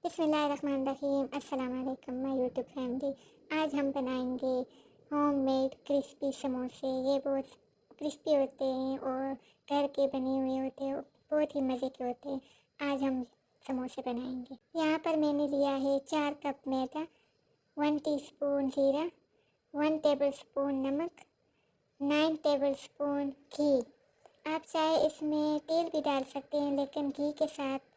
बिस्मिल्लाहिर्रहमानिर्रहीम। अस्सलाम वालेकुम माय यूट्यूब फैमिली। आज हम बनाएंगे होममेड क्रिस्पी समोसे। ये बहुत क्रिस्पी होते हैं और घर के बने हुए होते हैं, बहुत ही मज़े के होते हैं। आज हम समोसे बनाएंगे। यहाँ पर मैंने लिया है 4 कप मैदा, 1 टीस्पून ज़ीरा, 1 टेबलस्पून नमक, 9 टेबलस्पून घी। आप चाहे इसमें तेल भी डाल सकते हैं, लेकिन घी के साथ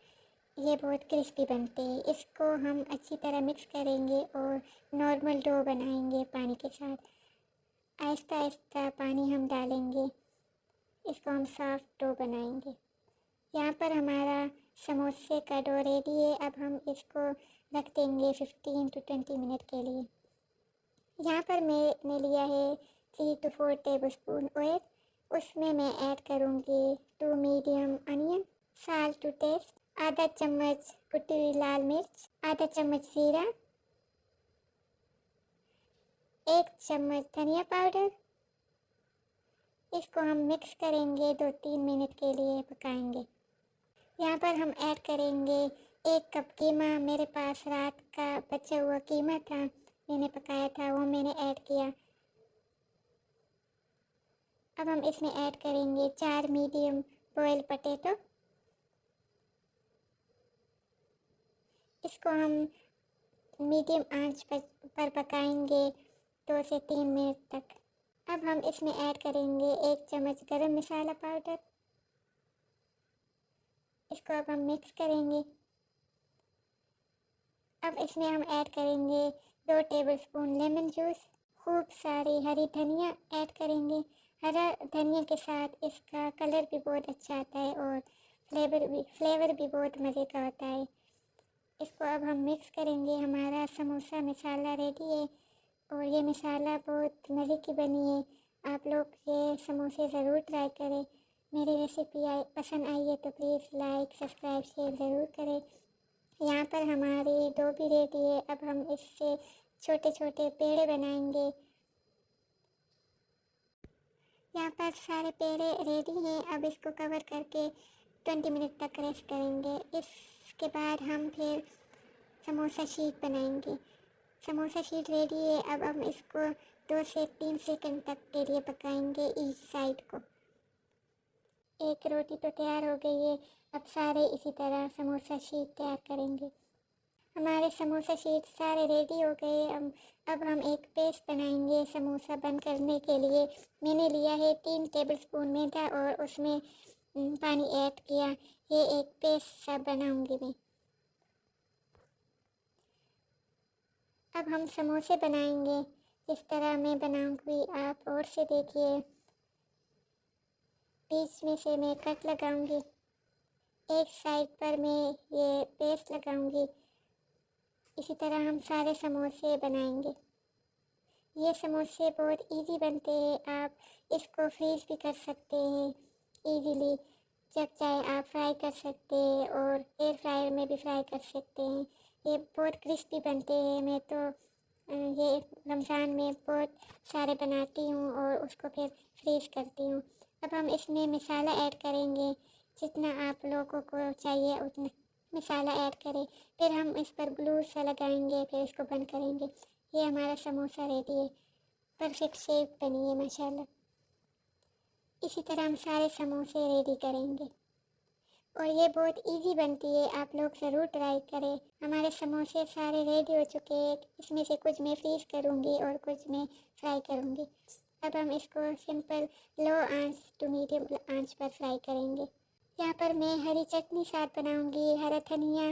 ये बहुत क्रिस्पी बनते हैं। इसको हम अच्छी तरह मिक्स करेंगे और नॉर्मल डो बनाएंगे पानी के साथ। आहिस्ता आहिस्ता पानी हम डालेंगे, इसको हम सॉफ्ट डो बनाएंगे। यहाँ पर हमारा समोसे का डो रेडी है। अब हम इसको रख देंगे 15 to 20 मिनट के लिए। यहाँ पर मैंने लिया है 3 to 4 टेबलस्पून ऑयल। उसमें मैं ऐड करूँगी 2 medium onion, salt to taste, आधा चम्मच कुटी हुई लाल मिर्च, आधा चम्मच जीरा, 1 चम्मच धनिया पाउडर। इसको हम मिक्स करेंगे, 2-3 मिनट के लिए पकाएंगे। यहाँ पर हम ऐड करेंगे 1 कप कीमा। मेरे पास रात का बचा हुआ कीमा था, मैंने पकाया था, वो मैंने ऐड किया। अब हम इसमें ऐड करेंगे 4 मीडियम बॉयल पोटैटो। इसको हम मीडियम आंच पर पकाएंगे 2 से 3 मिनट तक। अब हम इसमें ऐड करेंगे 1 चम्मच गरम मसाला पाउडर। इसको अब हम मिक्स करेंगे। अब इसमें हम ऐड करेंगे 2 टेबलस्पून लेमन जूस। खूब सारी हरी धनिया ऐड करेंगे। हरा धनिया के साथ इसका कलर भी बहुत अच्छा आता है और फ्लेवर भी बहुत मज़े का होता है। इसको अब हम मिक्स करेंगे। हमारा समोसा मसाला रेडी है और ये मसाला बहुत मज़े की बनी है। आप लोग ये समोसे ज़रूर ट्राई करें। मेरी रेसिपी पसंद आई है तो प्लीज़ लाइक, सब्सक्राइब, शेयर ज़रूर करें। यहाँ पर हमारी डो भी रेडी है। अब हम इससे छोटे छोटे पेड़े बनाएंगे। यहाँ पर सारे पेड़े रेडी हैं। अब इसको कवर करके 20 मिनट तक रेस्ट करेंगे। इसके बाद हम फिर समोसा शीट बनाएंगे। समोसा शीट रेडी है। अब हम इसको 2 से 3 सेकंड तक के लिए पकाएंगे ईच साइड को। एक रोटी तो तैयार हो गई है। अब सारे इसी तरह समोसा शीट तैयार करेंगे। हमारे समोसा शीट सारे रेडी हो गए। अब हम एक पेस्ट बनाएंगे समोसा बंद करने के लिए। मैंने लिया है 3 टेबलस्पून मैदा और उसमें पानी ऐड किया। ये एक पेस्ट सा बनाऊंगी मैं। अब हम समोसे बनाएंगे जिस तरह मैं बनाऊंगी, आप और से देखिए। बीच में से मैं कट लगाऊंगी, एक साइड पर मैं ये पेस्ट लगाऊंगी। इसी तरह हम सारे समोसे बनाएंगे। ये समोसे बहुत इजी बनते हैं। आप इसको फ्रीज भी कर सकते हैं इजीली। जब चाहे आप फ्राई कर सकते हैं और एयर फ्रायर में भी फ्राई कर सकते हैं। ये बहुत क्रिस्पी बनते हैं। मैं तो ये रमज़ान में बहुत सारे बनाती हूँ और उसको फिर फ्रीज़ करती हूँ। अब हम इसमें मसाला ऐड करेंगे। जितना आप लोगों को चाहिए उतना मसाला ऐड करें। फिर हम इस पर ग्लू सा लगाएंगे, फिर इसको बंद करेंगे। ये हमारा समोसा रेडी है। परफेक्ट शेप बनी है माशाल्लाह। इसी तरह हम सारे समोसे रेडी करेंगे और ये बहुत इजी बनती है। आप लोग ज़रूर ट्राई करें। हमारे समोसे सारे रेडी हो चुके हैं। इसमें से कुछ मैं फ्रीज़ करूँगी और कुछ मैं फ्राई करूँगी। अब हम इसको सिंपल लो आंच टू मीडियम आंच पर फ्राई करेंगे। यहाँ पर मैं हरी चटनी साथ बनाऊँगी। हरा धनिया,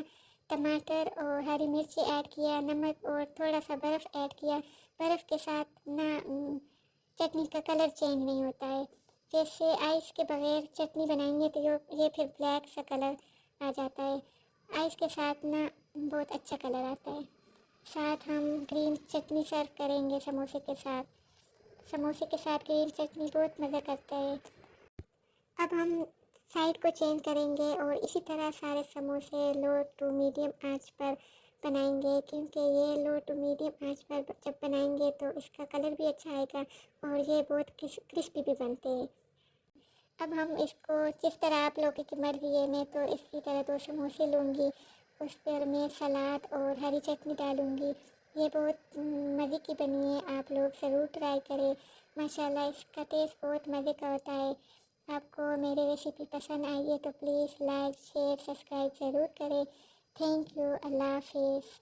टमाटर और हरी मिर्ची ऐड किया, नमक और थोड़ा सा बर्फ़ ऐड किया। बर्फ़ के साथ ना चटनी का कलर चेंज नहीं होता है। जैसे आइस के बगैर चटनी बनाएंगे तो ये फिर ब्लैक सा कलर आ जाता है। आइस के साथ ना बहुत अच्छा कलर आता है। साथ हम ग्रीन चटनी सर्व करेंगे समोसे के साथ। समोसे के साथ ग्रीन चटनी बहुत मज़ा करता है। अब हम साइड को चेंज करेंगे और इसी तरह सारे समोसे लो टू मीडियम आंच पर बनाएंगे, क्योंकि ये लो टू मीडियम आंच पर जब बनाएंगे तो इसका कलर भी अच्छा आएगा और ये बहुत क्रिस्पी भी बनते हैं। अब हम इसको जिस तरह आप लोगों की मर्ज़ी है, मैं तो इसी तरह 2 समोसे लूँगी उस पर मैं सलाद और हरी चटनी डालूँगी। ये बहुत मज़े की बनी है, आप लोग ज़रूर ट्राई करें। माशाल्लाह इसका टेस्ट बहुत मज़े का होता है। आपको मेरी रेसिपी पसंद आई है तो प्लीज़ लाइक शेयर सब्सक्राइब ज़रूर करें। Thank you. अल्लाह हाफिज़।